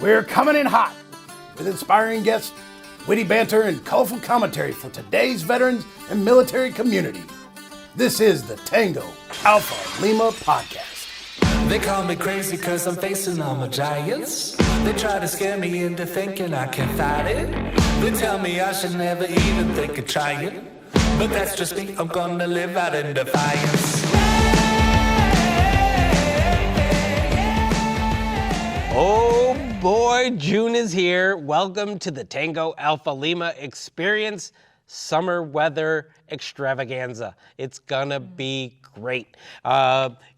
We're coming in hot with inspiring guests, witty banter, and colorful commentary for today's veterans and military community. This is the Tango Alpha Lima podcast. They call me crazy cause I'm facing all my giants. They try to scare me into thinking I can fight it. They tell me I should never even think of trying. But that's just me, I'm gonna live out in defiance. Oh boy, June is here. Welcome to the Tango Alpha Lima Experience Summer Weather Extravaganza. It's gonna be great.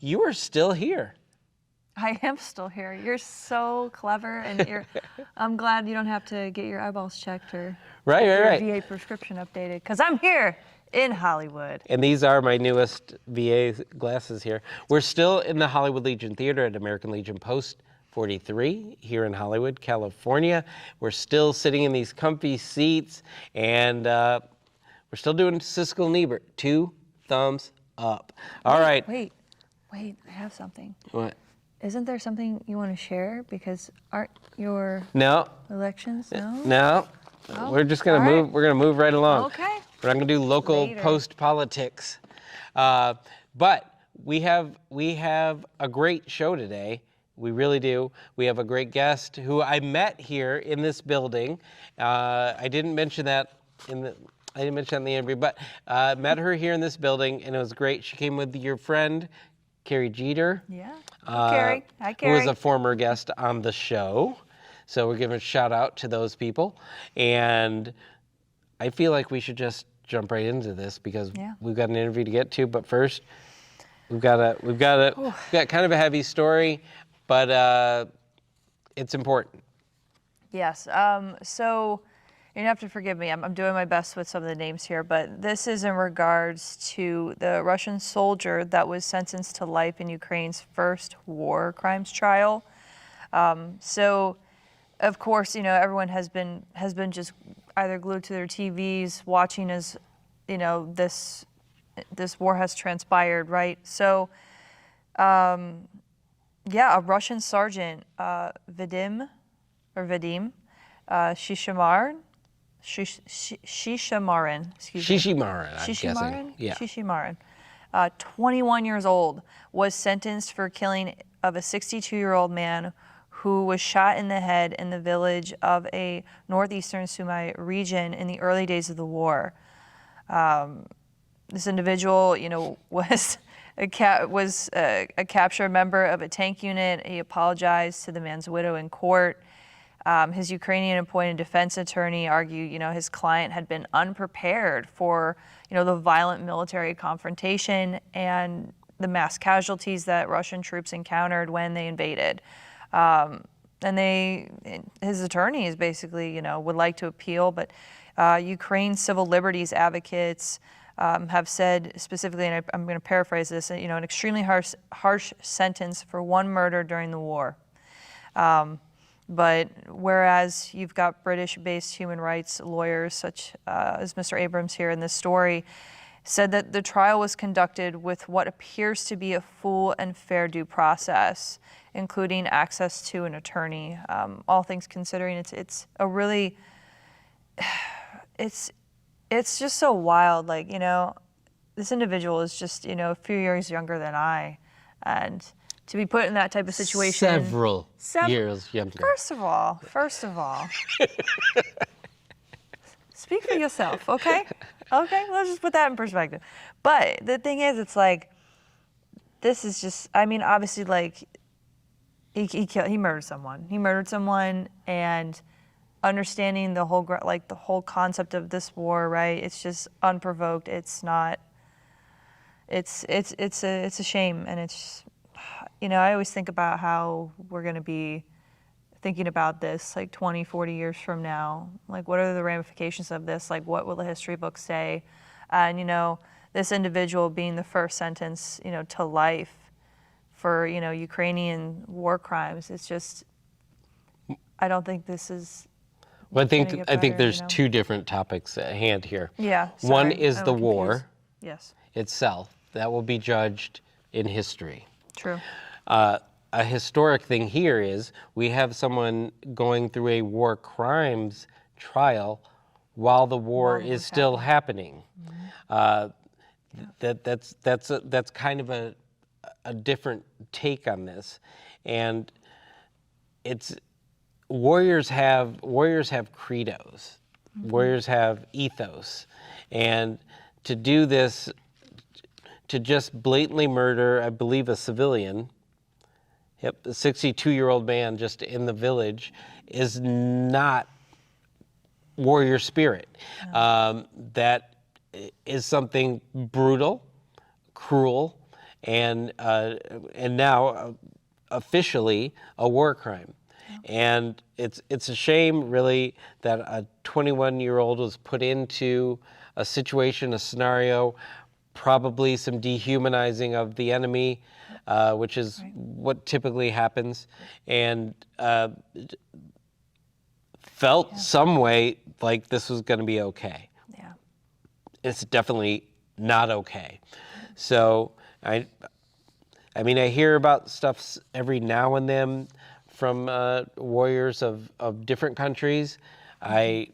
You are still here. I am still here. You're so clever, and I'm glad you don't have to get your eyeballs checked or Right. VA prescription updated, because I'm here in Hollywood. And these are my newest VA glasses here. We're still in the Hollywood Legion Theater at American Legion Post 43 here in Hollywood, California. We're still sitting in these comfy seats, and we're still doing Siskel and Ebert. 2 thumbs up. All right. Wait, I have something. What? Isn't there something you want to share? Because aren't your No. elections? No. Oh, We're just gonna all move. right. We're gonna move right along. Okay. We're not gonna do local Later. post politics, but we have a great show today. We really do. We have a great guest who I met here in this building. I didn't mention that in the interview, but met her here in this building, and it was great. She came with your friend, Carrie Jeter. Yeah. Carrie. Hi, Carrie. Who was a former guest on the show. So we're giving a shout out to those people. And I feel like we should just jump right into this because we've got an interview to get to. But first, we've got kind of a heavy story, but it's important. Yes. So you're gonna have to forgive me. I'm doing my best with some of the names here, but this is in regards to the Russian soldier that was sentenced to life in Ukraine's first war crimes trial. So, of course, everyone has been just either glued to their TVs, watching as, this war has transpired, right? So, a Russian sergeant, Vadim Shishimarin, I'm guessing. Yeah. Shishimarin, 21 years old, was sentenced for killing of a 62-year-old man who was shot in the head in the village of a northeastern Sumy region in the early days of the war. This individual, was a captured member of a tank unit. He apologized to the man's widow in court. His Ukrainian appointed defense attorney argued, his client had been unprepared for, the violent military confrontation and the mass casualties that Russian troops encountered when they invaded. His attorney is basically, would like to appeal, but Ukraine's civil liberties advocates have said specifically, and I'm going to paraphrase this, an extremely harsh sentence for one murder during the war. But whereas you've got British-based human rights lawyers such as Mr. Abrams here in this story, said that the trial was conducted with what appears to be a full and fair due process, including access to an attorney. All things considering, it's a really, it's just so wild. Like, this individual is just, a few years younger than I, and to be put in that type of situation. Several years younger. First of all, speak for yourself, okay? Okay, let's just put that in perspective. But the thing is, it's like, this is just, obviously, like, he murdered someone. He murdered someone, and understanding the whole concept of this war, right? It's just unprovoked. It's not. It's a shame, and it's. I always think about how we're going to be thinking about this like 20, 40 years from now. Like, what are the ramifications of this? Like, what will the history books say? And, this individual being the first sentence, to life for, Ukrainian war crimes. It's just, I don't think this is. Well, I think there's 2 different topics at hand here. Yeah. One is the war Yes. itself. That will be judged in history. True. a historic thing here is we have someone going through a war crimes trial while the war is still happening. That's kind of a different take on this, and it's warriors have credos, warriors have ethos, and to do this, to just blatantly murder, I believe, a civilian. Yep, a 62-year-old man just in the village is not warrior spirit. That is something brutal, cruel, and now officially a war crime. And it's a shame, really, that a 21-year-old was put into a situation, a scenario, probably some dehumanizing of the enemy, which is what typically happens, and felt some way like this was going to be okay. Yeah. It's definitely not okay. So I mean, I hear about stuff every now and then from warriors of different countries. I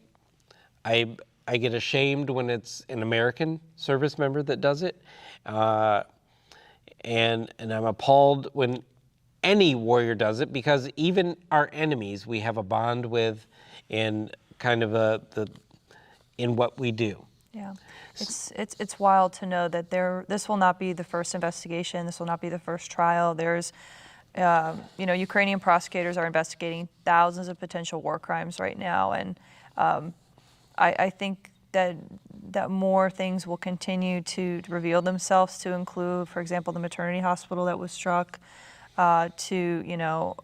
get ashamed when it's an American service member that does it, and I'm appalled when any warrior does it, because even our enemies we have a bond with in kind of in what we do. Yeah, it's wild to know that this will not be the first investigation. This will not be the first trial. There's, Ukrainian prosecutors are investigating thousands of potential war crimes right now, and I think that more things will continue to reveal themselves, to include, for example, the maternity hospital that was struck, to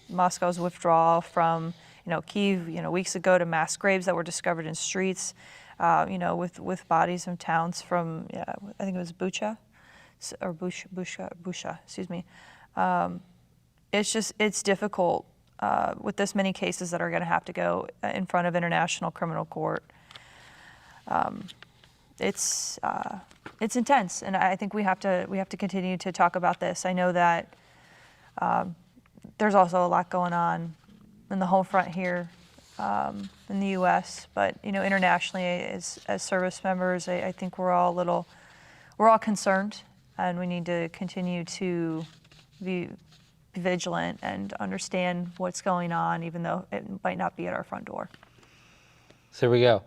Moscow's withdrawal from Kyiv, weeks ago, to mass graves that were discovered in streets, with bodies of towns from, I think it was Bucha, or Busha, excuse me. It's difficult with this many cases that are going to have to go in front of International Criminal Court. It's intense, and I think we have to continue to talk about this. I know that there's also a lot going on in the home front here in the U.S., but internationally, as service members, I think we're all concerned, and we need to continue to be vigilant and understand what's going on, even though it might not be at our front door. So there we go.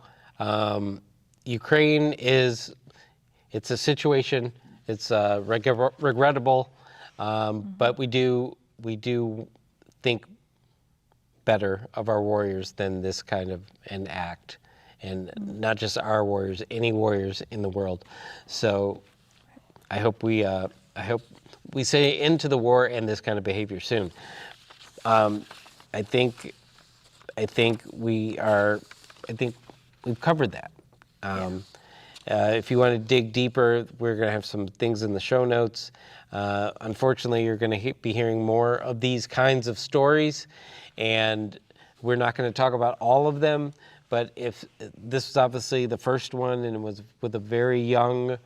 Ukraine it's a situation. It's regrettable, but we do think better of our warriors than this kind of an act, and not just our warriors, any warriors in the world. So I hope we say end to the war and this kind of behavior soon. I think we've covered that. If you want to dig deeper, we're going to have some things in the show notes. Unfortunately, you're going to be hearing more of these kinds of stories, and we're not going to talk about all of them, but if this was obviously the first one, and it was with a very young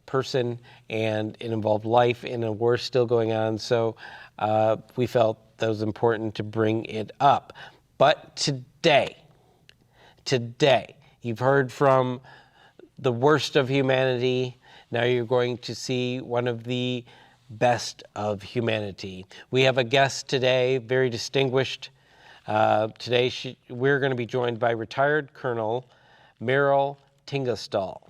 person, and it involved life in a war still going on, so we felt that it was important to bring it up. But today, you've heard from the worst of humanity. Now you're going to see one of the best of humanity. We have a guest today, very distinguished. Today we're going to be joined by retired Colonel Merryl Tengesdal.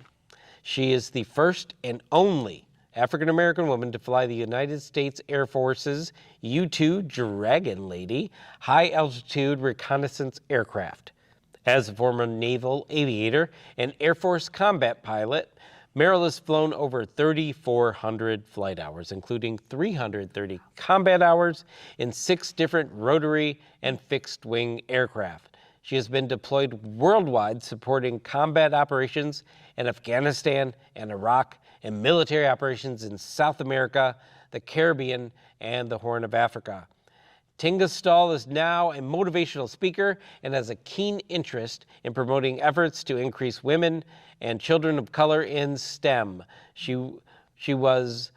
She is the first and only African-American woman to fly the United States Air Force's U-2 Dragon Lady high-altitude reconnaissance aircraft. As a former naval aviator and Air Force combat pilot, Merryl has flown over 3,400 flight hours, including 330 combat hours in 6 different rotary and fixed-wing aircraft. She has been deployed worldwide, supporting combat operations in Afghanistan and Iraq, and military operations in South America, the Caribbean, and the Horn of Africa. Tengesdal is now a motivational speaker and has a keen interest in promoting efforts to increase women and children of color in STEM. She was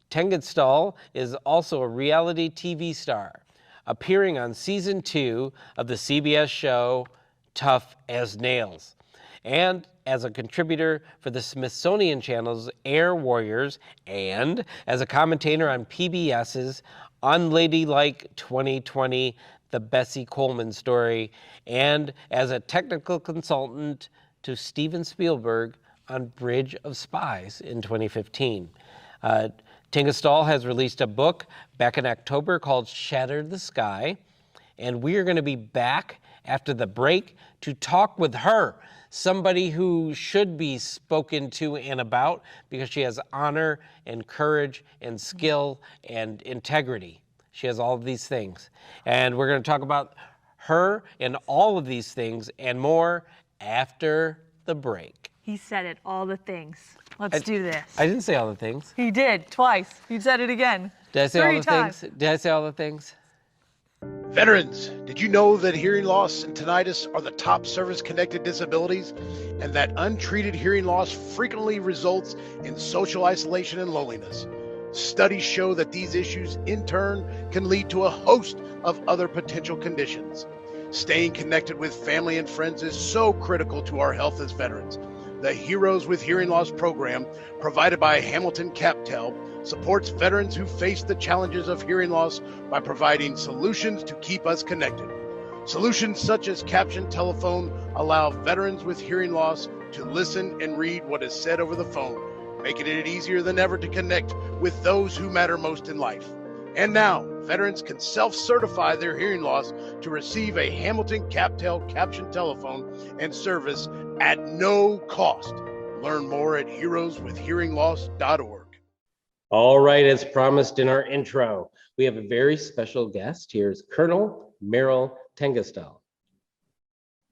Tengesdal is also a reality TV star, appearing on season 2 of the CBS show Tough as Nails, and as a contributor for the Smithsonian Channel's Air Warriors, and as a commentator on PBS's Unladylike 2020, The Bessie Coleman Story, and as a technical consultant to Steven Spielberg on Bridge of Spies in 2015. Tengesdal has released a book back in October called Shatter the Sky, and we are going to be back after the break to talk with her, somebody who should be spoken to and about because she has honor and courage and skill and integrity. She has all of these things. And we're going to talk about her and all of these things and more after the break. He said it, all the things. Let's do this. I didn't say all the things. He did, twice. He said it again. Did I say all 3 the times. things? Did I say all the things? Veterans, did you know that hearing loss and tinnitus are the top service-connected disabilities, and that untreated hearing loss frequently results in social isolation and loneliness? Studies show that these issues, in turn, can lead to a host of other potential conditions. Staying connected with family and friends is so critical to our health as veterans. The Heroes with Hearing Loss program, provided by Hamilton Captel, supports veterans who face the challenges of hearing loss by providing solutions to keep us connected. Solutions such as caption telephone allow veterans with hearing loss to listen and read what is said over the phone, making it easier than ever to connect with those who matter most in life. And now, veterans can self-certify their hearing loss to receive a Hamilton Captel caption telephone and service at no cost. Learn more at heroeswithhearingloss.org. All right, as promised in our intro, we have a very special guest. Here's Colonel Merryl Tengesdal.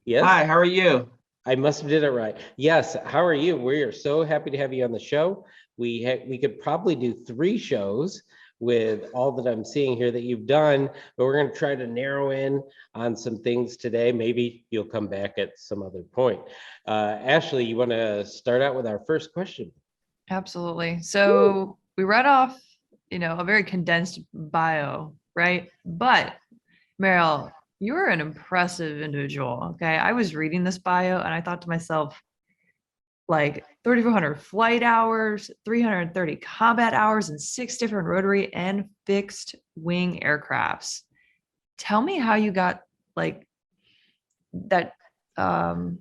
Yes? Hi, how are you? I must have did it right. Yes, how are you? We are so happy to have you on the show. We could probably do 3 shows with all that I'm seeing here that you've done, but we're going to try to narrow in on some things today. Maybe you'll come back at some other point. Ashley, you want to start out with our first question? Absolutely. So we read off, a very condensed bio, right? But Merrill, you're an impressive individual. Okay. I was reading this bio and I thought to myself, like 3,400 flight hours, 330 combat hours, and 6 different rotary and fixed wing aircrafts. Tell me how you got like that. How do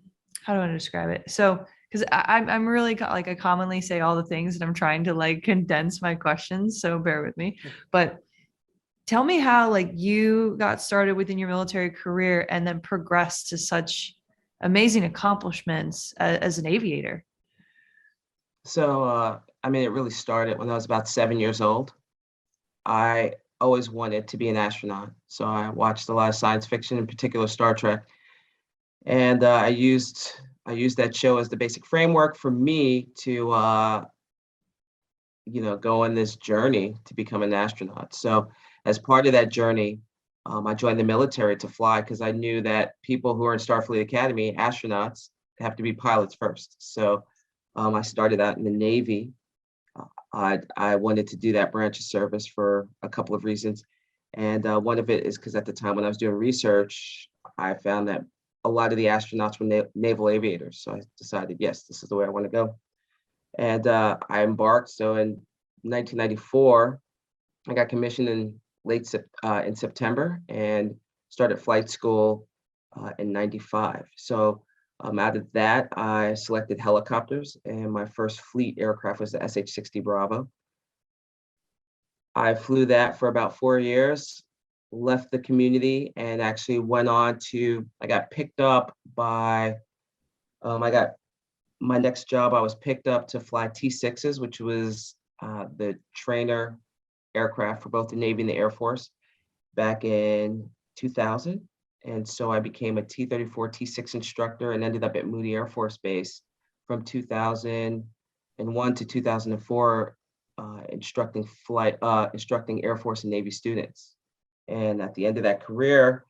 I want to describe it? So, because I'm really like I commonly say all the things and I'm trying to like condense my questions. So bear with me. But tell me how like you got started within your military career and then progressed to such amazing accomplishments as an aviator. So, it really started when I was about 7 years old. I always wanted to be an astronaut. So I watched a lot of science fiction, in particular Star Trek. And I used that show as the basic framework for me to, go on this journey to become an astronaut. So as part of that journey, I joined the military to fly because I knew that people who are in Starfleet Academy, astronauts, have to be pilots first. So I started out in the Navy. I wanted to do that branch of service for a couple of reasons. And one of it is because at the time when I was doing research, I found that a lot of the astronauts were naval aviators. So I decided, yes, this is the way I want to go. And I embarked. So in 1994, I got commissioned in September and started flight school in 95. So out of that, I selected helicopters, and my first fleet aircraft was the SH-60 Bravo. I flew that for about 4 years, left the community, and actually went on to, I got picked up by, my next job, I was picked up to fly T-6s, which was the trainer aircraft for both the Navy and the Air Force back in 2000. And so I became a T-34, T-6 instructor and ended up at Moody Air Force Base from 2001 to 2004, instructing Air Force and Navy students. And at the end of that career,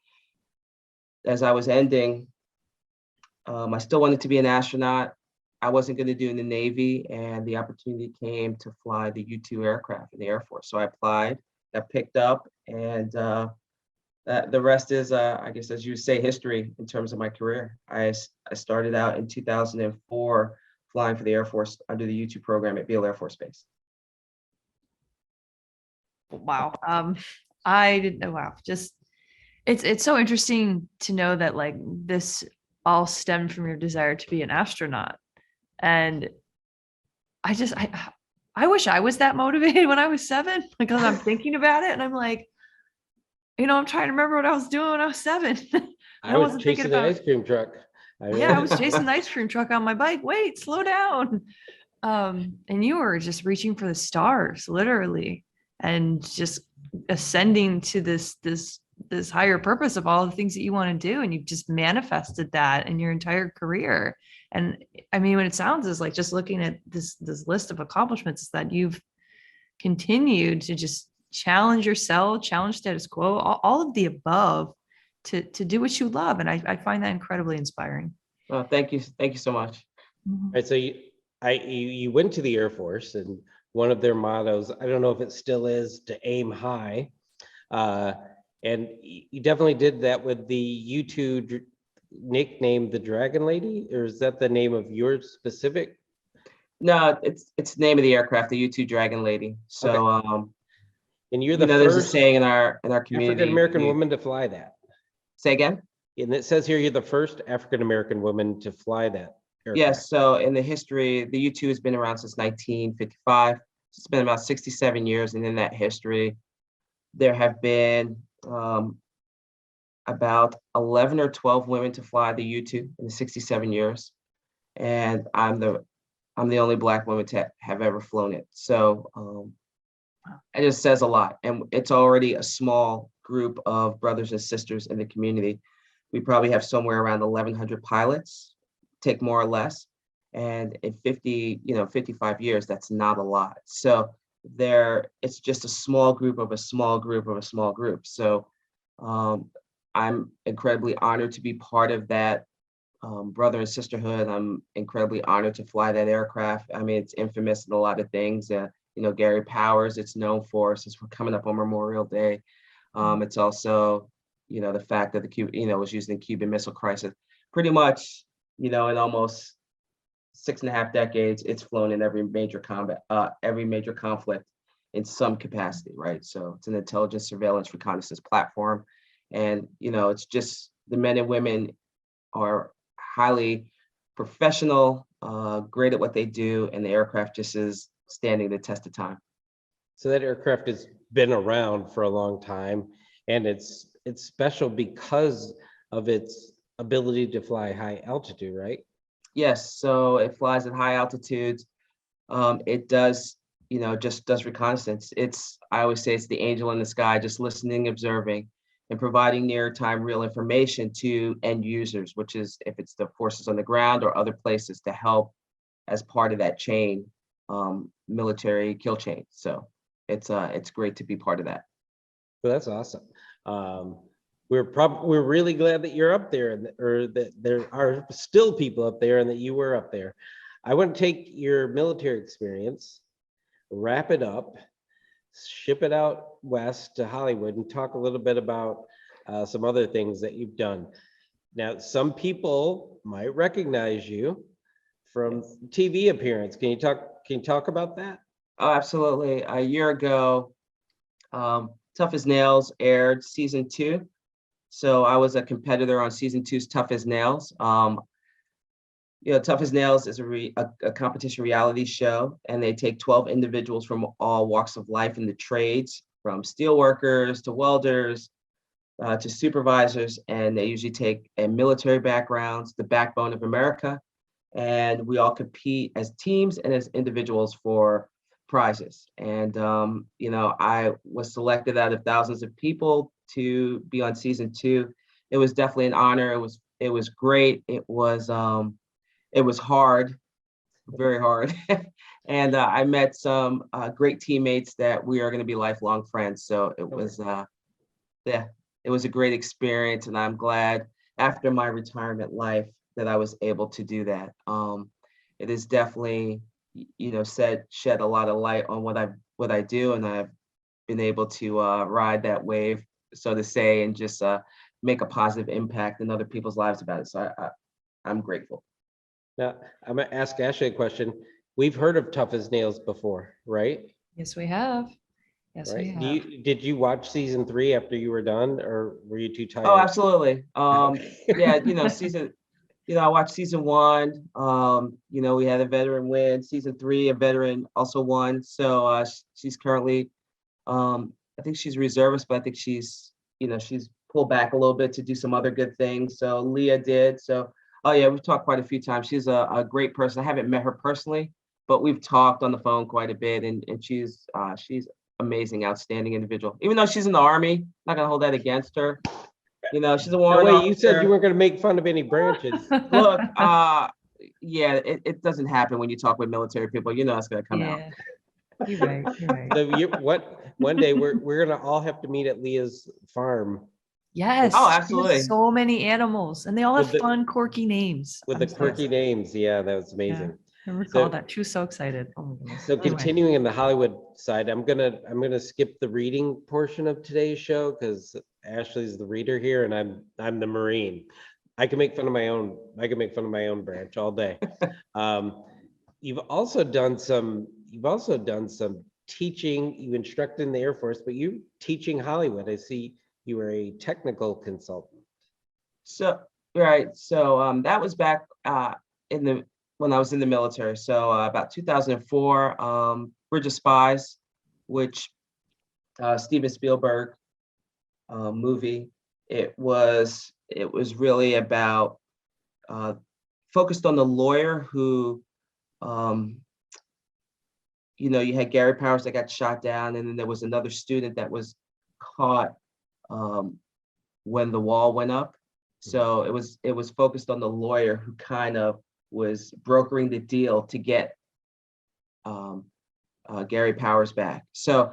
as I was ending, I still wanted to be an astronaut. I wasn't going to do in the Navy, and the opportunity came to fly the U-2 aircraft in the Air Force. So I applied, got picked up, and the rest is, I guess, as you say, history in terms of my career. I started out in 2004 flying for the Air Force under the U-2 program at Beale Air Force Base. Wow. I didn't know. Wow. Just it's so interesting to know that like this all stemmed from your desire to be an astronaut. And I wish I was that motivated when I was 7, because I'm thinking about it and I'm like, I'm trying to remember what I was doing when I was 7. I was chasing the ice cream truck. Yeah, I was chasing the ice cream truck on my bike. Wait, slow down. And you were just reaching for the stars, literally, and just ascending to this higher purpose of all the things that you want to do. And you've just manifested that in your entire career. And I mean, when it sounds is like, just looking at this list of accomplishments, is that you've continued to just challenge yourself, challenge status quo, all of the above, to do what you love. And I find that incredibly inspiring. Well, thank you so much. Mhm. Right, so you went to the Air Force, and one of their mottos, I don't know if it still is, to aim high. And you definitely did that with the U-2 nickname, the Dragon Lady, or is that the name of your specific? No, it's the name of the aircraft, the U-2 Dragon Lady. So, And you're the there's a first saying in our community. African-American woman to fly that. Say again? And it says here you're the first African-American woman to fly that aircraft. Yes. So in the history, the U-2 has been around since 1955. It's been about 67 years, and in that history, there have been about 11 or 12 women to fly the U-2 in the 67 years, and I'm the only Black woman to have ever flown it. So it just says a lot, and it's already a small group of brothers and sisters in the community. We probably have somewhere around 1,100 pilots, take more or less, and in 55 years, that's not a lot. So it's just a small group of a small group of a small group. So I'm incredibly honored to be part of that brother and sisterhood. I'm incredibly honored to fly that aircraft. I mean, it's infamous in a lot of things. Gary Powers, it's known for, since we're coming up on Memorial Day. It's also, the fact that it was used in the Cuban Missile Crisis. Pretty much, in almost 6.5 decades, it's flown in every major conflict in some capacity, right? So it's an intelligence, surveillance, reconnaissance platform. And, it's just, the men and women are highly professional, great at what they do, and the aircraft just is standing the test of time. So that aircraft has been around for a long time, and it's special because of its ability to fly high altitude, right? Yes, so it flies at high altitudes. It does, just does reconnaissance. I always say it's the angel in the sky, just listening, observing, and providing near-time real information to end users, which is if it's the forces on the ground or other places, to help as part of that chain, military kill chain. So it's great to be part of that. Well, that's awesome. We're really glad that you're up there, or that there are still people up there, and that you were up there. I want to take your military experience, wrap it up, ship it out west to Hollywood, and talk a little bit about some other things that you've done. Now, some people might recognize you from TV appearance. Can you talk about that? Oh, absolutely. A year ago, Tough as Nails aired season 2. So I was a competitor on season 2's Tough as Nails. Tough as Nails is a competition reality show, and they take 12 individuals from all walks of life in the trades, from steel workers to welders to supervisors, and they usually take military backgrounds, the backbone of America, and we all compete as teams and as individuals for prizes. And I was selected out of thousands of people to be on season 2. It was definitely an honor. It was great. It was hard, very hard. And I met some great teammates that we are going to be lifelong friends. So it was it was a great experience, and I'm glad after my retirement life that I was able to do that. it is definitely, shed a lot of light on what I do, and I've been able to ride that wave, so to say, and just make a positive impact in other people's lives about it. So I'm grateful. Now, I'm gonna ask Ashley a question. We've heard of Tough as Nails before, right? Yes, we have. Yes, we Right. have. Did you watch season 3 after you were done, or were you too tired? Oh, absolutely. Yeah, I watched season 1. We had a veteran win. Season 3, a veteran also won. So she's currently, I think she's reservist, but I think she's pulled back a little bit to do some other good things. So Leah did. So, oh yeah, we've talked quite a few times. She's a great person. I haven't met her personally, but we've talked on the phone quite a bit, and she's amazing, outstanding individual. Even though she's in the Army, not gonna hold that against her. She's a No, warrant wait, you said you officer. weren't going to make fun of any branches. Look, yeah, it doesn't happen when you talk with military people. It's gonna come out. Yeah, you're right. You're right. So one day we're gonna all have to meet at Leah's farm Yes. Oh, she has absolutely. so many animals, and they all have With the- fun, quirky names. with the quirky names. Yeah, that was amazing. I recall So- that. She was so excited. Oh my goodness. So Anyway. continuing in the Hollywood side, I'm gonna skip the reading portion of today's show because Ashley's the reader here and I'm the Marine. I can make fun of my own branch all day. You've also done some teaching. You instructed in the Air Force, but you teaching Hollywood. I see you were a technical consultant. So right, so that was back when I was in the military. So about 2004, Bridge of Spies, which Steven Spielberg movie. It was really about focused on the lawyer who, you had Gary Powers that got shot down, and then there was another student that was caught when the wall went up. So it was focused on the lawyer who kind of was brokering the deal to get Gary Powers back. So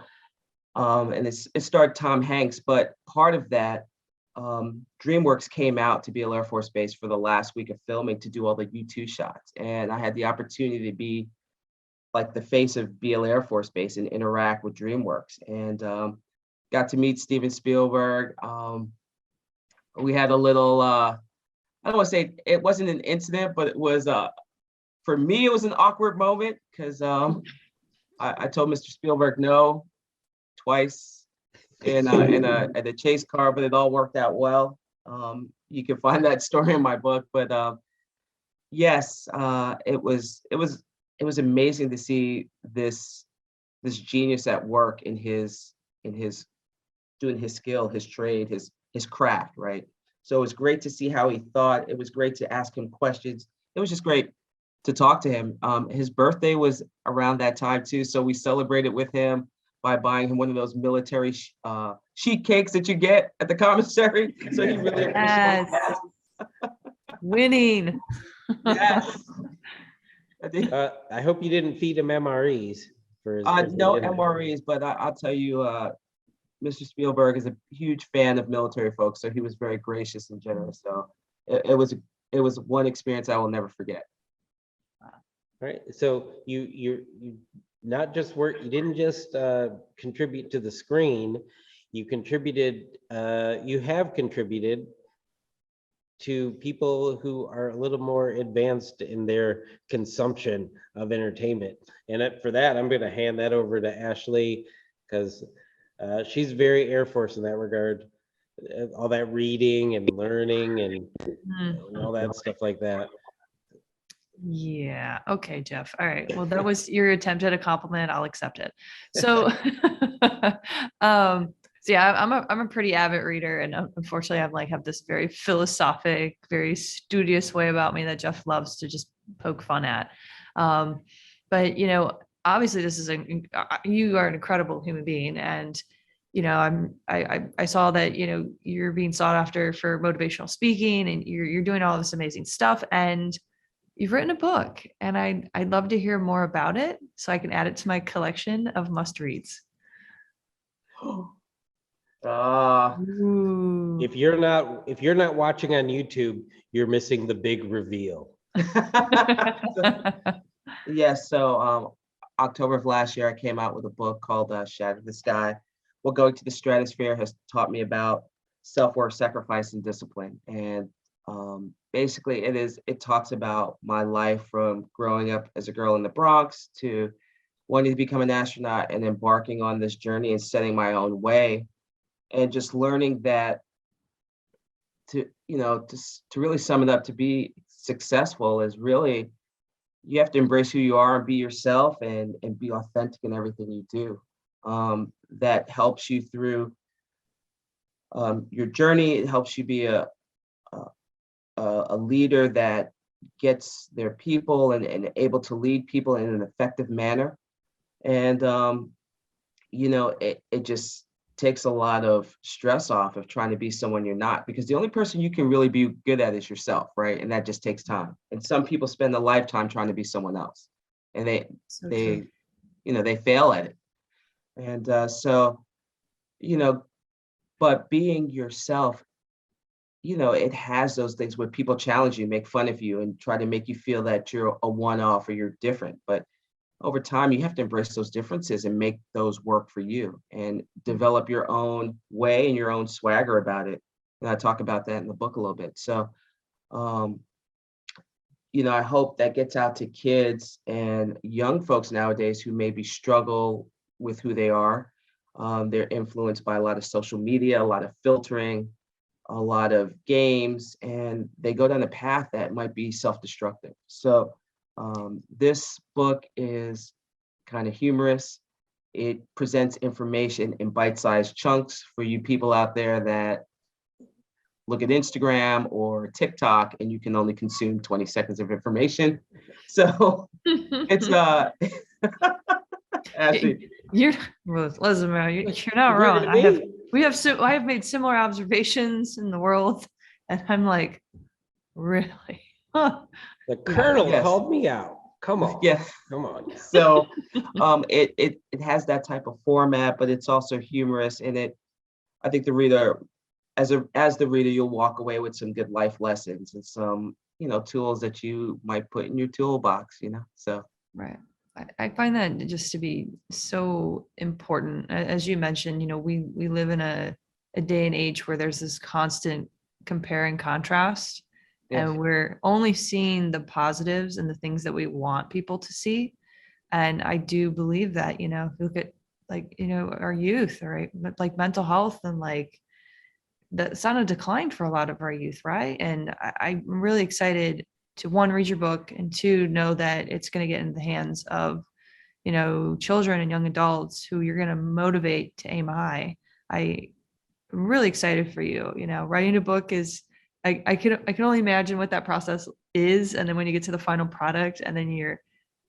and it starred Tom Hanks, but part of that, DreamWorks came out to Beale Air Force Base for the last week of filming to do all the U2 shots, and I had the opportunity to be like the face of Beale Air Force Base and interact with DreamWorks, and got to meet Steven Spielberg. We had a little, I don't want to say it wasn't an incident, but it was, for me, it was an awkward moment because I told Mr. Spielberg no twice in a chase car, but it all worked out well. You can find that story in my book, but yes, it was amazing to see this genius at work in his doing his skill, his trade, his craft, right? So it was great to see how he thought. It was great to ask him questions. It was just great to talk to him. His birthday was around that time too, so we celebrated with him by buying him one of those military sheet cakes that you get at the commissary. So he really appreciated that. Winning. Yes. I hope you didn't feed him MREs for his No dinner. MREs, but I'll tell you, Mr. Spielberg is a huge fan of military folks, so he was very gracious and generous. So it was one experience I will never forget. Right. So you not just you didn't just contribute to the screen, you have contributed to people who are a little more advanced in their consumption of entertainment. And for that, I'm going to hand that over to Ashley because she's very Air Force in that regard. All that reading and learning and all that stuff like that. Yeah. Okay, Jeff. All right. Well, that was your attempt at a compliment. I'll accept it. So, so yeah, I'm a pretty avid reader, and unfortunately, have this very philosophic, very studious way about me that Jeff loves to just poke fun at. But obviously, this is you are an incredible human being, and I saw that you're being sought after for motivational speaking, and you're doing all this amazing stuff, and you've written a book, and I'd love to hear more about it so I can add it to my collection of must reads. If you're not watching on YouTube, you're missing the big reveal. Yeah, so October of last year, I came out with a book called Shatter the Sky. What going to the stratosphere has taught me about self-worth, sacrifice, and discipline. And basically, it talks about my life from growing up as a girl in the Bronx to wanting to become an astronaut and embarking on this journey and setting my own way, and just learning that to really sum it up, to be successful is really, you have to embrace who you are and be yourself and be authentic in everything you do. That helps you through your journey. It helps you be a leader that gets their people and able to lead people in an effective manner. And it just takes a lot of stress off of trying to be someone you're not, because the only person you can really be good at is yourself, right? And that just takes time. And some people spend a lifetime trying to be someone else, and So they true. they fail at it. And you know but being yourself, it has those things where people challenge you, make fun of you, and try to make you feel that you're a one-off or you're different. But over time, you have to embrace those differences and make those work for you and develop your own way and your own swagger about it. And I talk about that in the book a little bit. So, um, I hope that gets out to kids and young folks nowadays who maybe struggle with who they are. They're influenced by a lot of social media, a lot of filtering, a lot of games, and they go down a path that might be self-destructive. So this book is kind of humorous. It presents information in bite-sized chunks for you people out there that look at Instagram or TikTok and you can only consume 20 seconds of information. So it's actually, Well, listen, man, you're not Agree wrong. with me. I have made similar observations in the world, and I'm like, really? Huh. The Colonel yes. called me out. Come on. Yes. Come on. So it has that type of format, but it's also humorous in it. I think the reader, as the reader, you'll walk away with some good life lessons and some, tools that you might put in your toolbox, So Right. I find that just to be so important. As you mentioned, we live in a day and age where there's this constant compare and contrast, yes. and we're only seeing the positives and the things that we want people to see. And I do believe that, look at our youth, right? But like mental health and like that's on a decline for a lot of our youth, right? And I'm really excited to one, read your book, and two, know that it's going to get in the hands of, children and young adults who you're going to motivate to aim high. I'm really excited for you. Writing a book is, I can only imagine what that process is. And then when you get to the final product and then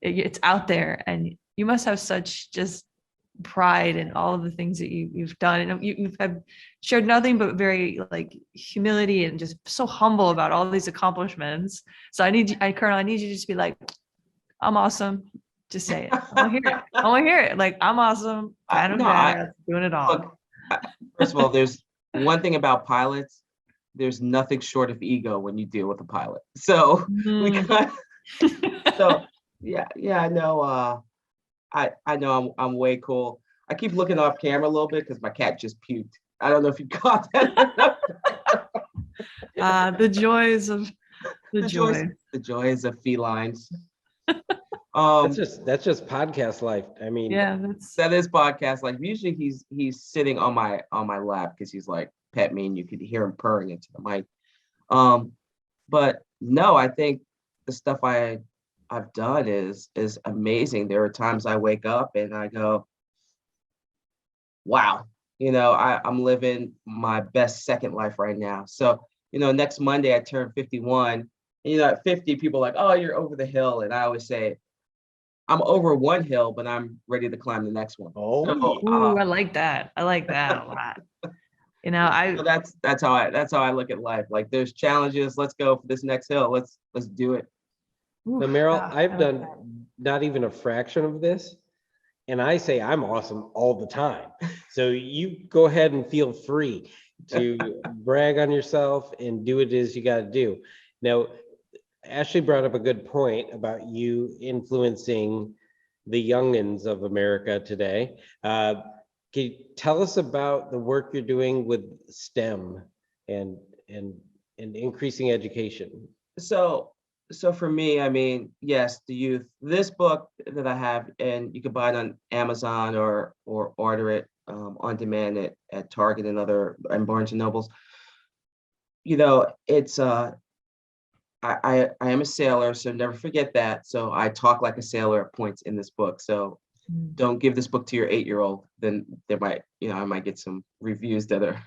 it's out there, and you must have such just pride in all of the things that you've done, and you've have shared nothing but very like humility and just so humble about all these accomplishments. So Colonel, I need you to just be like, I'm awesome. Just say it. I want to hear it. I want to hear it. Like, I'm awesome. Doing it all. Look, first of all, there's one thing about pilots. There's nothing short of ego when you deal with a pilot. So so yeah, I know. I know I'm way cool. I keep looking off camera a little bit because my cat just puked. I don't know if you caught that. The joys of the joys of felines. That's just podcast life. I mean, yeah, that is podcast life. Usually he's sitting on my lap because he's like pet me, and you could hear him purring into the mic. But no, I think the stuff I've done is amazing. There are times I wake up and I go, wow, I'm living my best second life right now. So, next Monday I turn 51. And, at 50, people are like, oh, you're over the hill. And I always say, I'm over one hill, but I'm ready to climb the next one. Oh, ooh, I like that. I like that a lot. So that's how I look at life. Like, there's challenges. Let's go for this next hill. Let's do it. So Merrill, I've done not even a fraction of this, and I say I'm awesome all the time. So you go ahead and feel free to brag on yourself and do what it is you got to do. Now, Ashley brought up a good point about you influencing the youngins of America today. Can you tell us about the work you're doing with STEM and and and increasing education? So, so for me, I mean, yes, the youth. This book that I have, and you can buy it on Amazon or order it on demand at Target and other and Barnes and Nobles. You know, it's I am a sailor, so never forget that. So I talk like a sailor at points in this book. So don't give this book to your 8-year-old. Then there might, I might get some reviews that are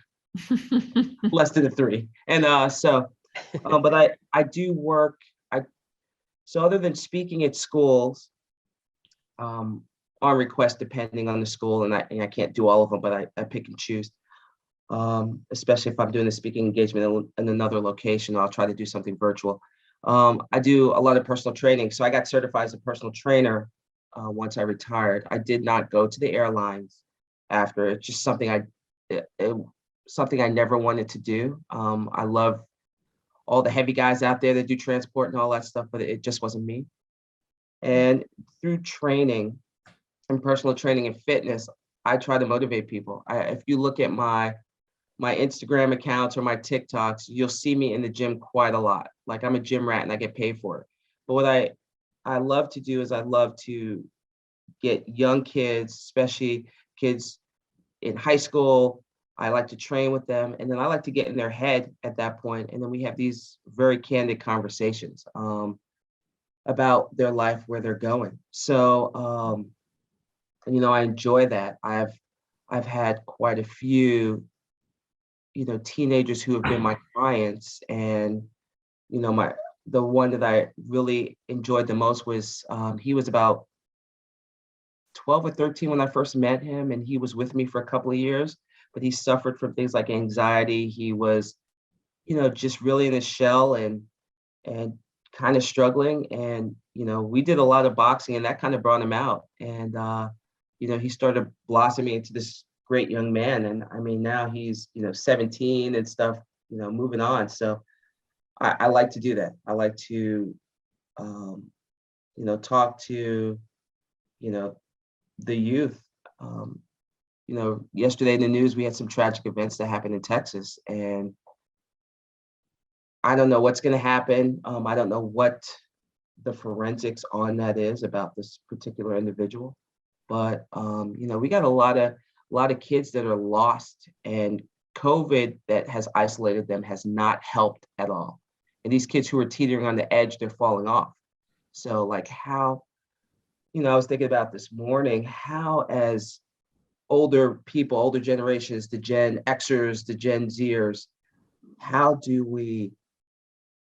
less than a 3. And but I do work. I So other than speaking at schools, on request, depending on the school, and I can't do all of them, but I pick and choose. Especially if I'm doing a speaking engagement in another location, I'll try to do something virtual. I do a lot of personal training. So I got certified as a personal trainer once I retired. I did not go to the airlines after. It's just something something I never wanted to do. I love all the heavy guys out there that do transport and all that stuff, but it just wasn't me. And through training and personal training and fitness, I try to motivate people. If you look at my Instagram accounts or my TikToks, you'll see me in the gym quite a lot. Like I'm a gym rat and I get paid for it. But what I love to do is I love to get young kids, especially kids in high school. I like to train with them, and then I like to get in their head at that point, and then we have these very candid conversations about their life, where they're going. So I enjoy that. I've had quite a few teenagers who have been my clients, and the one that I really enjoyed the most was he was about 12 or 13 when I first met him, and he was with me for a couple of years, but he suffered from things like anxiety. He was just really in his shell and kind of struggling, and we did a lot of boxing, and that kind of brought him out, and he started blossoming into this great young man. And I mean, now he's 17 and stuff, moving on. So I like to do that. I like to talk to the youth. Yesterday in the news we had some tragic events that happened in Texas, and I don't know what's going to happen. I don't know what the forensics on that is about this particular individual, but we got a lot of kids that are lost, and COVID that has isolated them has not helped at all. And these kids who are teetering on the edge, they're falling off. So like how, I was thinking about this morning, how as older people, older generations, the Gen Xers, the Gen Zers, how do we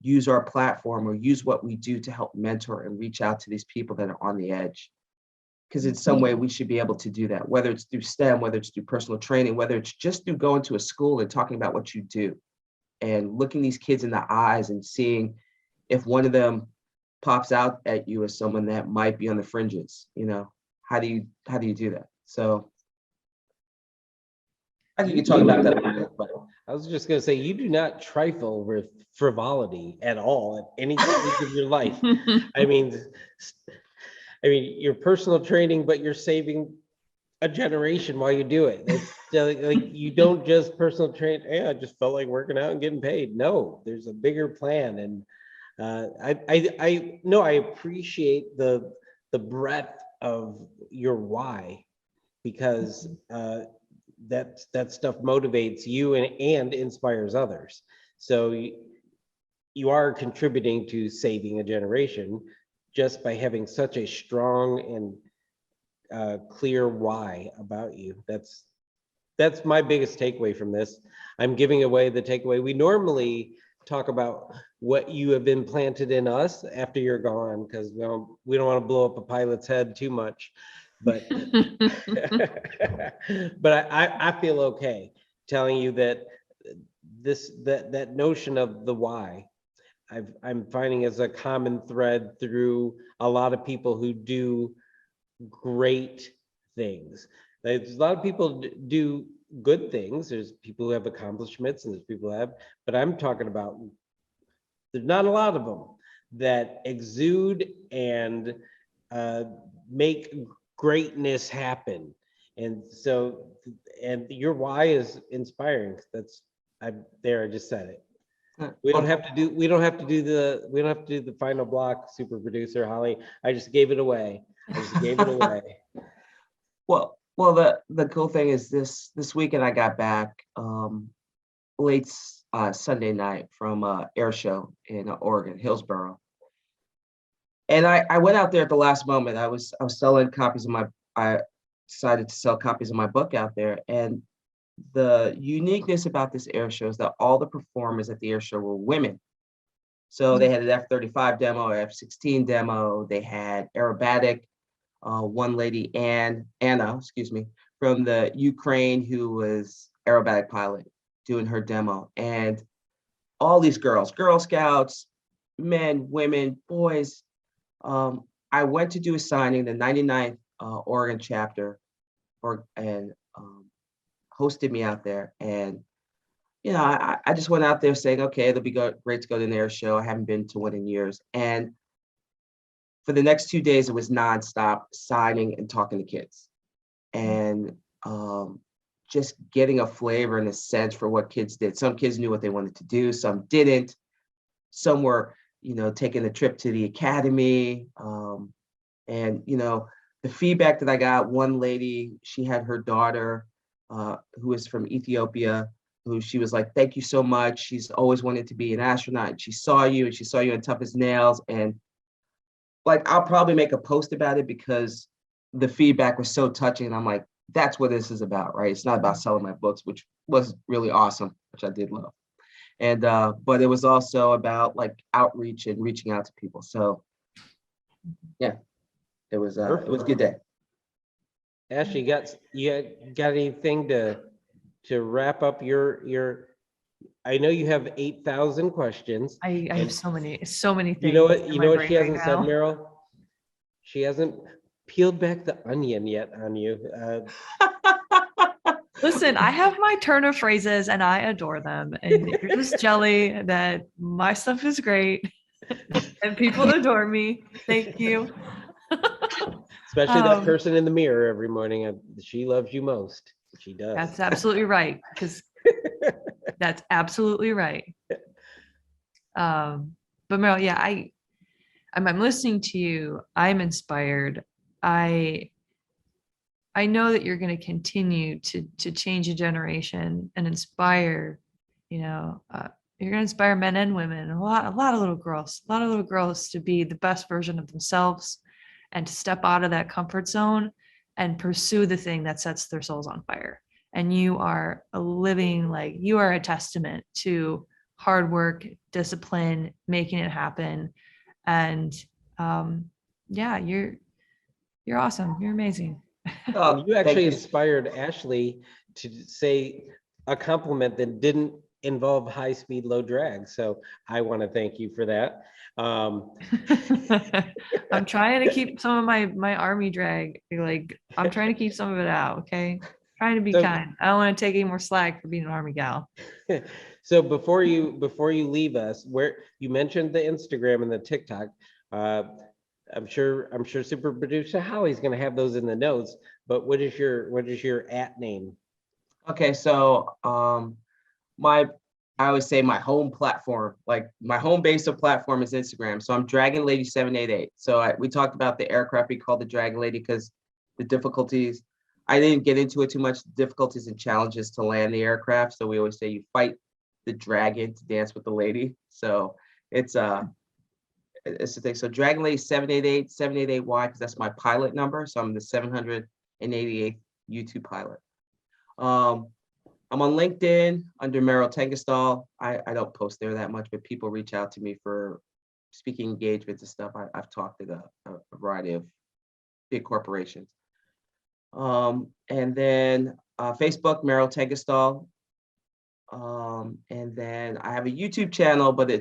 use our platform or use what we do to help mentor and reach out to these people that are on the edge? Because in some way we should be able to do that, whether it's through STEM, whether it's through personal training, whether it's just through going to a school and talking about what you do and looking these kids in the eyes and seeing if one of them pops out at you as someone that might be on the fringes. How do you do that? So I think you can talk about that a little bit, but I was just going to say, you do not trifle with frivolity at all at any stage of your life. I mean, you're personal training, but you're saving a generation while you do it. It's like you don't just personal train. Hey, I just felt like working out and getting paid. No, there's a bigger plan, and I appreciate the breadth of your why, because that stuff motivates you and inspires others. So you are contributing to saving a generation just by having such a strong and clear why about you. That's my biggest takeaway from this. I'm giving away the takeaway. We normally talk about what you have implanted in us after you're gone, because we don't want to blow up a pilot's head too much. But but I feel okay telling you that that notion of the why, I'm finding as a common thread through a lot of people who do great things. There's a lot of people do good things. There's people who have accomplishments and there's people who have, but I'm talking about, there's not a lot of them that exude and make greatness happen. And so, and your why is inspiring. I just said it. We don't have to do the final block, super producer Holly. I just gave it away. Well, the cool thing is this weekend I got back late Sunday night from air show in Oregon, Hillsboro. And I went out there at the last moment. I was selling copies of I decided to sell copies of my book out there. And the uniqueness about this air show is that all the performers at the air show were women. So they had an F-35 demo, F-16 demo. They had aerobatic, one lady, Anna, from the Ukraine, who was aerobatic pilot, doing her demo. And all these girls, Girl Scouts, men, women, boys. I went to do a signing, the 99th Oregon chapter, and hosted me out there. And I just went out there saying, okay, it'll be great to go to an air show. I haven't been to one in years. And for the next 2 days, it was nonstop signing and talking to kids, and just getting a flavor and a sense for what kids did. Some kids knew what they wanted to do, some didn't. Some were, taking a trip to the academy. And the feedback that I got, one lady, she had her daughter, who is from Ethiopia, who she was like, thank you so much. She's always wanted to be an astronaut. And she saw you in Tough as Nails. And like, I'll probably make a post about it because the feedback was so touching. And I'm like, that's what this is about, right? It's not about selling my books, which was really awesome, which I did love. And, but it was also about like outreach and reaching out to people. So yeah, it was a good day. Ashley, you got anything to wrap up your I know you have 8,000 questions. I have so many things. You know what she right hasn't said, Merrill? She hasn't peeled back the onion yet on you. Listen, I have my turn of phrases and I adore them. And you're just jelly that my stuff is great and people adore me. Thank you. Especially that person in the mirror every morning. She loves you most. She does. That's absolutely right. Because that's absolutely right. But Merrill, yeah, I'm listening to you. I'm inspired. I know that you're going to continue to change a generation and inspire, you're going to inspire men and women, a lot of little girls to be the best version of themselves and to step out of that comfort zone and pursue the thing that sets their souls on fire. And you are you are a testament to hard work, discipline, making it happen. And yeah, you're awesome. You're amazing. You actually inspired Ashley to say a compliment that didn't involve high speed, low drag. So I want to thank you for that. I'm trying to keep some of my army drag. I'm trying to keep some of it out. Okay. Trying to be kind. I don't want to take any more slack for being an army gal. So before you leave us, where you mentioned the Instagram and the TikTok, I'm sure super producer Holly's going to have those in the notes, but what is your @ name? Okay, so I always say my home platform, like my home base of platform is Instagram. So I'm Dragon Lady 788. So we talked about the aircraft we called the Dragon Lady because the difficulties, I didn't get into it too much, difficulties and challenges to land the aircraft. So we always say you fight the dragon to dance with the lady. So it's the thing. So Dragon Lady 788, 788Y, because that's my pilot number. So I'm the 788th YouTube pilot. I'm on LinkedIn under Merryl Tengesdal. I don't post there that much, but people reach out to me for speaking engagements and stuff. I've talked to a variety of big corporations. And then Facebook, Merryl Tengesdal. And then I have a YouTube channel, but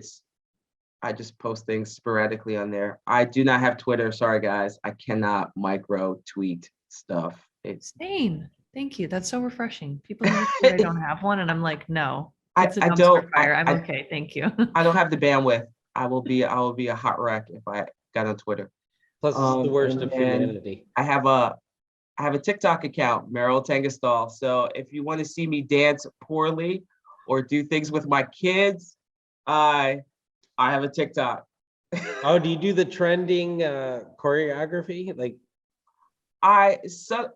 I just post things sporadically on there. I do not have Twitter. Sorry, guys. I cannot micro tweet stuff. Same. Thank you. That's so refreshing. People who don't have one, and I'm like, no. I don't. Fire. I'm okay. Thank you. I don't have the bandwidth. I will be a hot wreck if I got on Twitter. Plus, it's the worst And of then humanity. I have a TikTok account, Merryl Tengesdal. So if you want to see me dance poorly or do things with my kids, I have a TikTok. Oh, do you do the trending choreography? Like,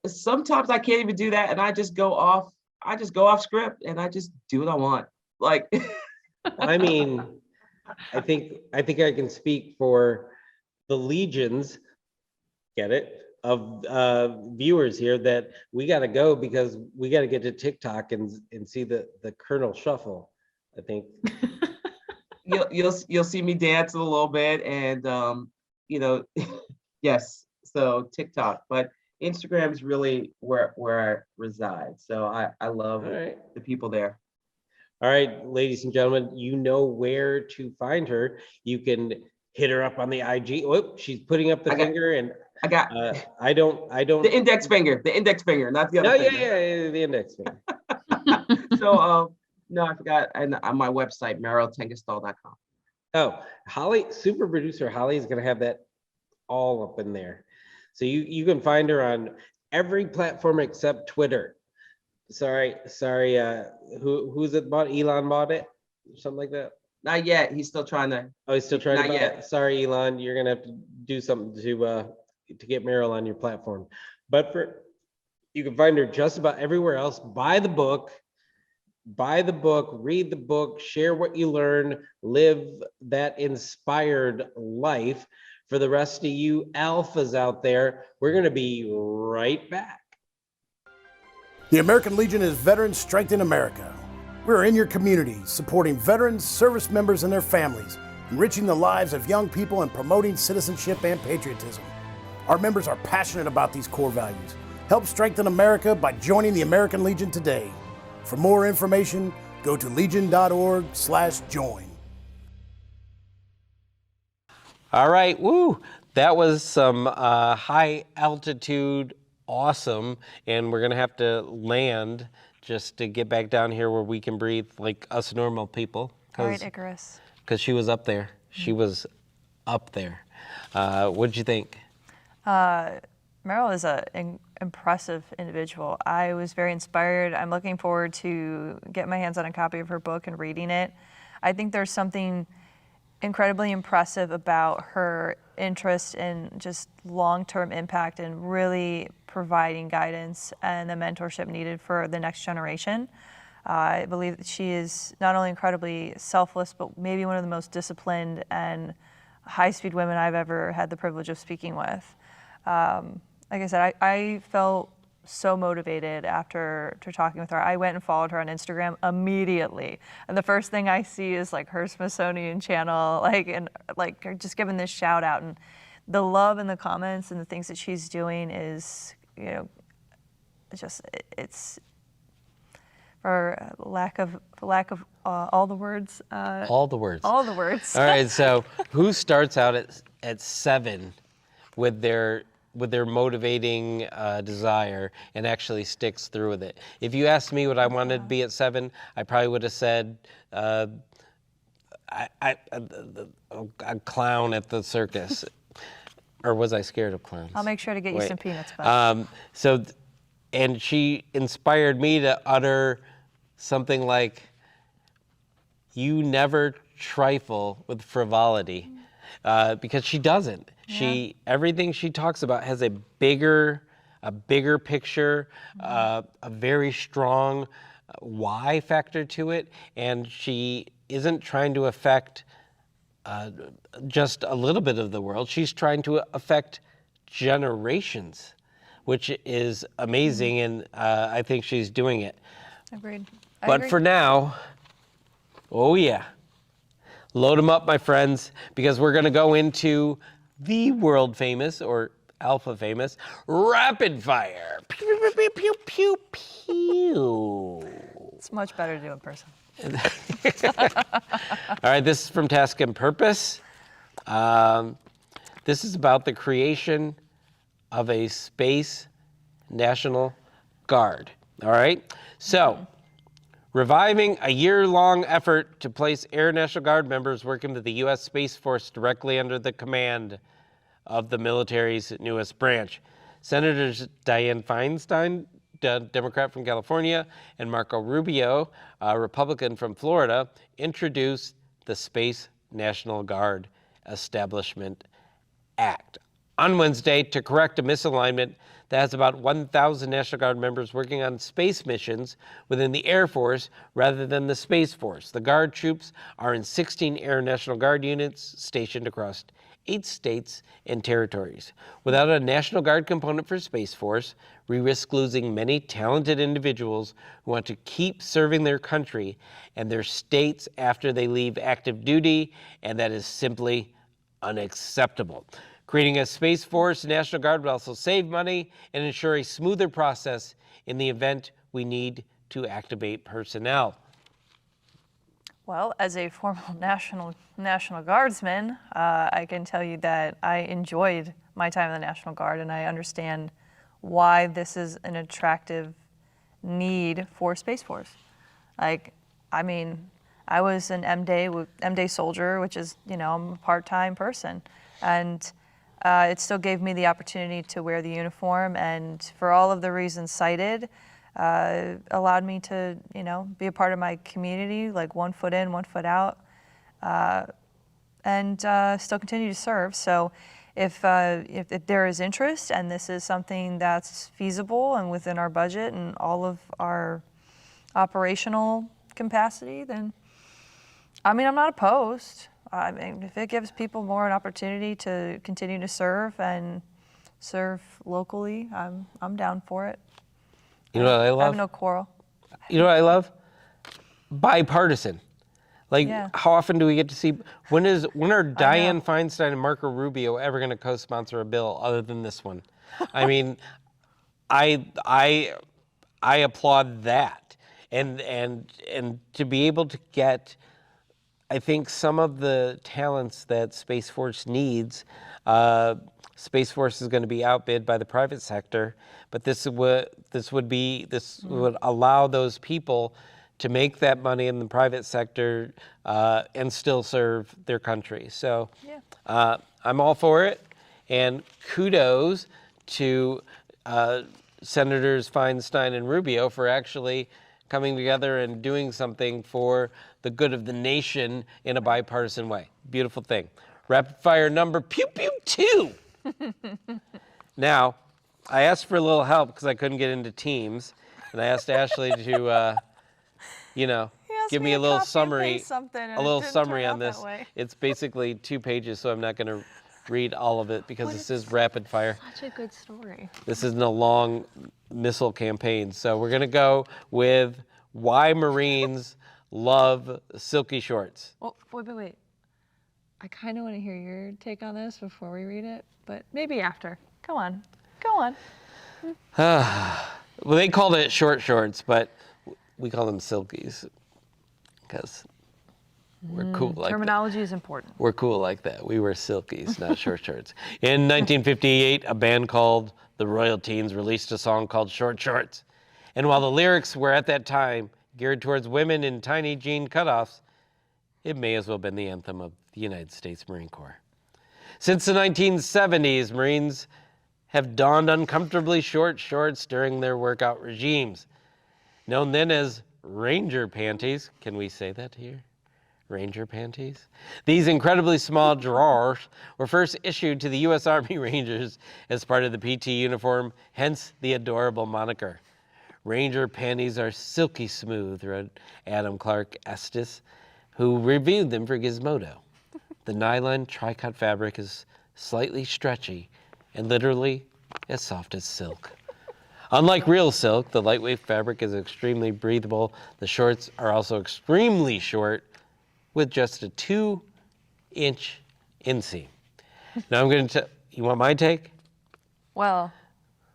Sometimes I can't even do that, and I just go off script, and I just do what I want. Like, I mean, I think I can speak for the legions, get it, of viewers here that we got to go because we got to get to TikTok and see the Colonel Shuffle. I think. you'll see me dance a little bit, and yes. So TikTok, but Instagram is really where I reside. So I love All right. the people there. All right, ladies and gentlemen, you know where to find her. You can hit her up on the IG. Oh, she's putting up the finger, and I got I don't. the index finger, not the other finger. Yeah, the index finger. So no, I forgot. And on my website, merryltengesdal.com. Oh, Holly, super producer Holly is gonna have that all up in there. So you can find her on every platform except Twitter. Sorry. Who's it bought? Elon bought it? Something like that? Not yet. He's still trying to. Oh, he's still trying to Not buy yet. it? Sorry, Elon, you're gonna have to do something to get Merryl on your platform. But you can find her just about everywhere else. Buy the book, read the book, share what you learn, live that inspired life. For the rest of you alphas out there, we're gonna be right back. The American Legion is Veterans Strengthen America. We're in your community, supporting veterans, service members, and their families, enriching the lives of young people and promoting citizenship and patriotism. Our members are passionate about these core values. Help strengthen America by joining the American Legion today. For more information, go to legion.org/join. All right, woo! That was some high altitude awesome, and we're gonna have to land just to get back down here where we can breathe like us normal people. All right, Icarus. Because she was up there. She was up there. What'd you think? Merryl is an impressive individual. I was very inspired. I'm looking forward to getting my hands on a copy of her book and reading it. I think there's something incredibly impressive about her interest in just long-term impact and really providing guidance and the mentorship needed for the next generation. I believe that she is not only incredibly selfless, but maybe one of the most disciplined and high-speed women I've ever had the privilege of speaking with. Like I said, I felt so motivated after talking with her. I went and followed her on Instagram immediately, and the first thing I see is like her Smithsonian channel, her just giving this shout out, and the love in the comments and the things that she's doing is, it's for lack of all the words. All the words. All the words. All right, so who starts out at 7 with their motivating desire and actually sticks through with it? If you asked me what I wanted to be at 7, I probably would have said a clown at the circus. Or was I scared of clowns? I'll make sure to get you some peanuts, bud. And she inspired me to utter something like, "You never trifle with frivolity," because she doesn't. Yeah. Everything she talks about has a bigger picture, a very strong why factor to it, and she isn't trying to affect just a little bit of the world. She's trying to affect generations, which is amazing, and I think she's doing it. Agreed. But for now, oh yeah, load them up, my friends, because we're going to go into the world famous, or alpha famous, rapid fire. Pew, pew, pew, pew, pew, pew. It's much better to do in person. All right, this is from Task and Purpose. This is about the creation of a space National Guard. All right, so reviving a year-long effort to place Air National Guard members working with the U.S. Space Force directly under the command of the military's newest branch. Senators Dianne Feinstein, Democrat from California, and Marco Rubio, a Republican from Florida, introduced the Space National Guard Establishment Act on Wednesday to correct a misalignment that has about 1,000 National Guard members working on space missions within the Air Force rather than the Space Force. The Guard troops are in 16 Air National Guard units stationed across 8 states and territories. Without a National Guard component for Space Force, we risk losing many talented individuals who want to keep serving their country and their states after they leave active duty, and that is simply unacceptable. Creating a Space Force National Guard would also save money and ensure a smoother process in the event we need to activate personnel. Well, as a former National Guardsman, I can tell you that I enjoyed my time in the National Guard, and I understand why this is an attractive need for Space Force. Like, I mean, I was an M-Day soldier, which is, I'm a part-time person, and it still gave me the opportunity to wear the uniform, and for all of the reasons cited, allowed me to, be a part of my community, like 1 foot in, 1 foot out, and still continue to serve. So if there is interest and this is something that's feasible and within our budget and all of our operational capacity, then, I'm not opposed. I mean, if it gives people more an opportunity to continue to serve and serve locally, I'm down for it. You know what I love? I have no quarrel. You know what I love? Bipartisan. Like, Yeah. how often do we get to see, when are Dianne Feinstein and Marco Rubio ever going to co-sponsor a bill other than this one? I mean, I applaud that. And to be able to get, I think, some of the talents that Space Force needs, Space Force is going to be outbid by the private sector, but this would allow those people to make that money in the private sector and still serve their country. So I'm all for it, and kudos to Senators Feinstein and Rubio for actually coming together and doing something for the good of the nation in a bipartisan way. Beautiful thing. Rapid fire number pew pew 2. Now, I asked for a little help because I couldn't get into Teams, and I asked Ashley to, give me a little summary, on this. It's basically 2 pages, so I'm not going to read all of it because this is rapid fire. Such a good story. This isn't a long missile campaign, so we're going to go with why Marines love silky shorts. Oh, wait. I kind of want to hear your take on this before we read it, but maybe after. Go on. Well, they called it short shorts, but we call them silkies because we're cool like Terminology is important. We're cool like that. We were silkies, not short shorts. In 1958, a band called the Royal Teens released a song called Short Shorts. And while the lyrics were at that time geared towards women in tiny jean cutoffs, it may as well have been the anthem of the United States Marine Corps. Since the 1970s, Marines have donned uncomfortably short shorts during their workout regimes. Known then as Ranger panties. Can we say that here? Ranger panties? These incredibly small drawers were first issued to the U.S. Army Rangers as part of the PT uniform, hence the adorable moniker. Ranger panties are silky smooth, wrote Adam Clark Estes, who reviewed them for Gizmodo. The nylon tri-cut fabric is slightly stretchy and literally as soft as silk. Unlike real silk, the lightweight fabric is extremely breathable. The shorts are also extremely short with just a 2-inch inseam. Now I'm going to you want my take? Well,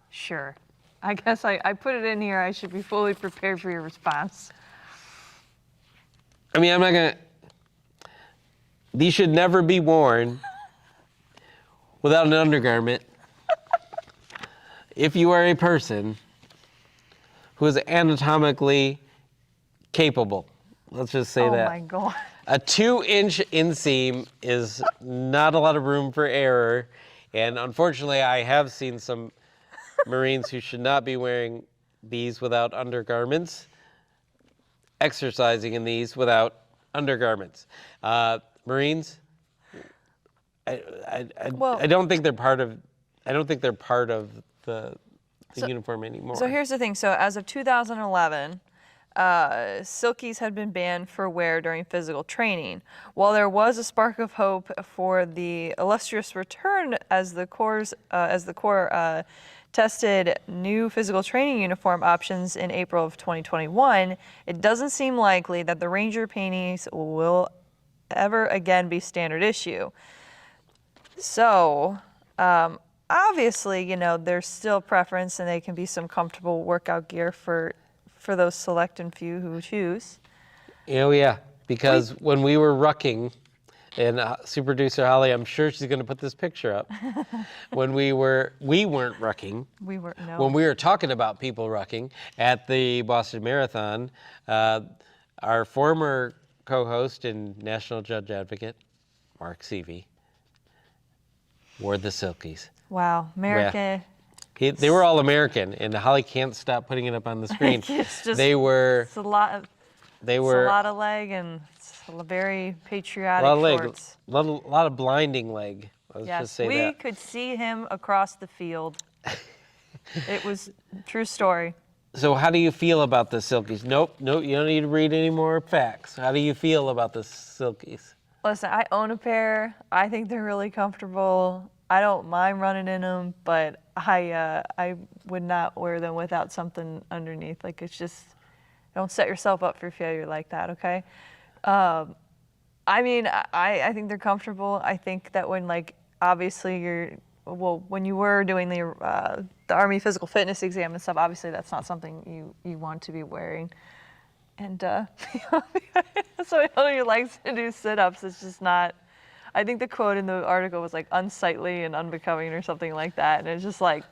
sure. I guess I put it in here. I should be fully prepared for your response. I mean, I'm not going to... These should never be worn without an undergarment. If you are a person who is anatomically capable. Let's just say that. Oh my God. A 2-inch inseam is not a lot of room for error. And unfortunately, I have seen some Marines who should not be wearing these without undergarments, exercising in these without undergarments. Marines, I don't think they're part of. I don't think they're part of the uniform anymore. So here's the thing. So as of 2011, silkies had been banned for wear during physical training. While there was a spark of hope for the illustrious return as the Corps tested new physical training uniform options in April of 2021, it doesn't seem likely that the Ranger panties will ever again be standard issue. So, obviously, you know, there's still preference and they can be some comfortable workout gear for those select and few who choose. Oh yeah, because when we were rucking, and super producer Holly, I'm sure she's going to put this picture up. When we weren't rucking. No. When we were talking about people rucking at the Boston Marathon, our former co-host and national judge advocate, Mark Seavey, wore the silkies. Wow, America. Yeah. They were all American, and Holly can't stop putting it up on the screen. It's just, they were. It's a lot of. They were it's a lot of leg and it's a very patriotic a lot of leg, shorts. a lot of blinding leg. Let's Yes, just say we that. could see him across the field. It was true story. So how do you feel about the silkies? Nope, you don't need to read any more facts. How do you feel about the silkies? Listen, I own a pair. I think they're really comfortable. I don't mind running in them, but I would not wear them without something underneath. Like, it's just, don't set yourself up for failure like that, okay? I mean, I think they're comfortable. I think that when, like, obviously when you were doing the Army physical fitness exam and stuff, obviously that's not something you want to be wearing. And so holding your legs to do sit-ups, it's just not. I think the quote in the article was like unsightly and unbecoming or something like that, and it's just like,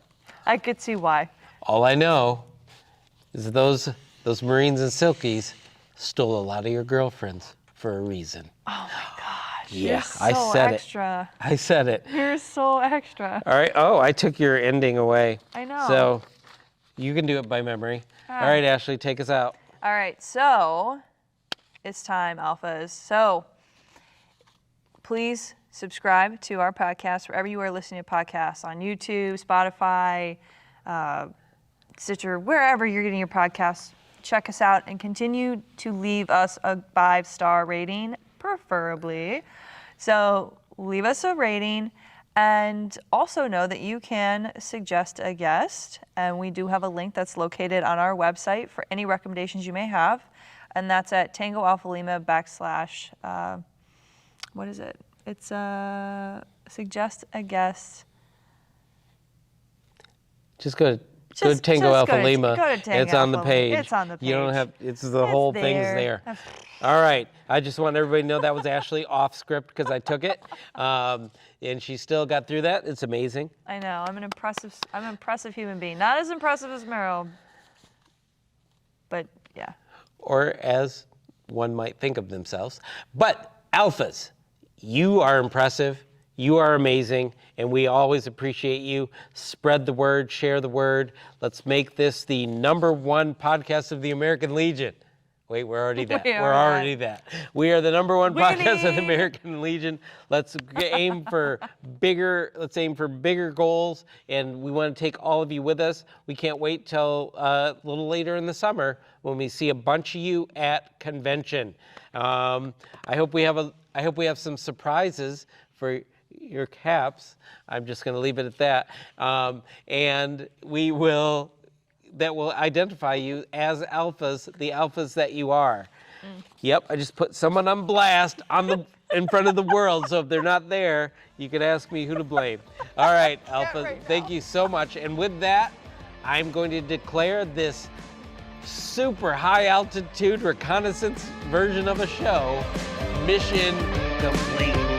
I could see why. All I know is those Marines and silkies stole a lot of your girlfriends for a reason. Oh my gosh. Yeah, You're so I said extra. it. I said it. You're so extra. All right. Oh, I took your ending away. I know. So you can do it by memory. All right, Ashley, take us out. All right, so it's time, Alphas. So please subscribe to our podcast wherever you are listening to podcasts, on YouTube, Spotify, Stitcher, wherever you're getting your podcasts. Check us out and continue to leave us a 5-star rating, preferably. So leave us a rating, and also know that you can suggest a guest, and we do have a link that's located on our website for any recommendations you may have, and that's at Tango Alpha Lima / what is it? It's suggest a guest. Just go to Tango Alpha Lima. Go to Tango it's on the Alpha. page. It's on the page. You don't have. It's the whole thing's there. All right. I just want everybody to know that was Ashley off script because I took it, and she still got through that. It's amazing. I know. I'm an impressive human being. Not as impressive as Merrill, but yeah. Or as one might think of themselves. But Alphas, you are impressive. You are amazing, and we always appreciate you. Spread the word, share the word. Let's make this the #1 podcast of the American Legion. Wait, we're already that. We're already that. We are the #1 podcast of the American Legion. Let's aim for bigger. Let's aim for bigger goals, and we want to take all of you with us. We can't wait till a little later in the summer when we see a bunch of you at convention. I hope we have some surprises for your caps. I'm just going to leave it at that, and that will identify you as alphas, the alphas that you are. Yep, I just put someone on blast in front of the world, so if they're not there, you can ask me who to blame. All right, alphas, thank you so much. And with that, I'm going to declare this super high altitude reconnaissance version of a show mission complete.